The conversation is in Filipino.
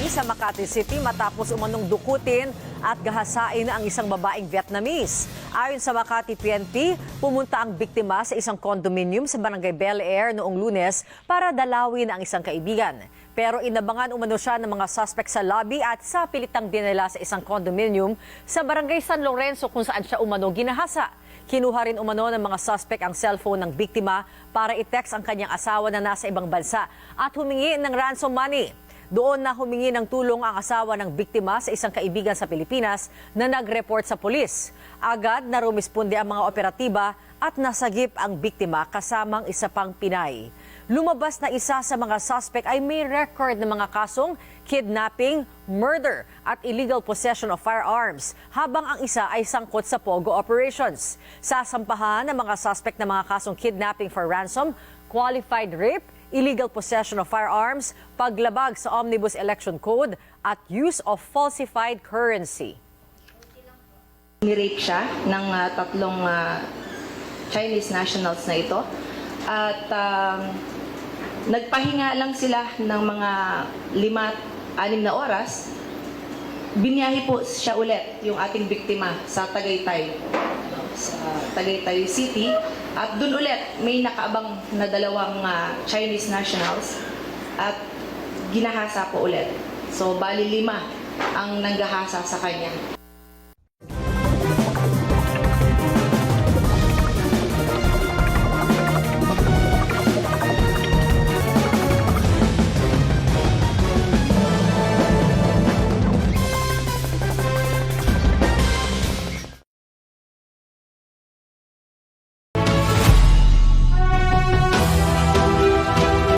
sa Makati City matapos umanong dukutin at gahasain ang isang babaeng Vietnamese. Ayon sa Makati PNP, pumunta ang biktima sa isang condominium sa Barangay Bel Air noong Lunes para dalawin ang isang kaibigan. Pero inabangan umano siya ng mga suspect sa lobby at sa pilitang dinala sa isang condominium sa Barangay San Lorenzo kung saan siya umano ginahasa. Kinuha rin umano ng mga suspect ang cellphone ng biktima para i-text ang kanyang asawa na nasa ibang bansa at humingi ng ransom money. Doon na humingi ng tulong ang asawa ng biktima sa isang kaibigan sa Pilipinas na nag-report sa pulis. Agad na rumisponde ang mga operatiba at nasagip ang biktima kasamang isa pang Pinay. Lumabas na isa sa mga suspect ay may record ng mga kasong kidnapping, murder at illegal possession of firearms, habang ang isa ay sangkot sa POGO operations. Sasampahan ng mga suspect ng mga kasong kidnapping for ransom, qualified rape, illegal possession of firearms, paglabag sa Omnibus Election Code at use of falsified currency. Ni-rape siya ng tatlong Chinese nationals na ito at nagpahinga lang sila ng mga 5-6 na oras. Biniyahe po siya ulit yung ating biktima sa Tagaytay, sa Tagaytay City, at dun ulit may nakaabang na dalawang Chinese nationals at ginahasa po ulit. So bali 5 ang nanggahasa sa kanya.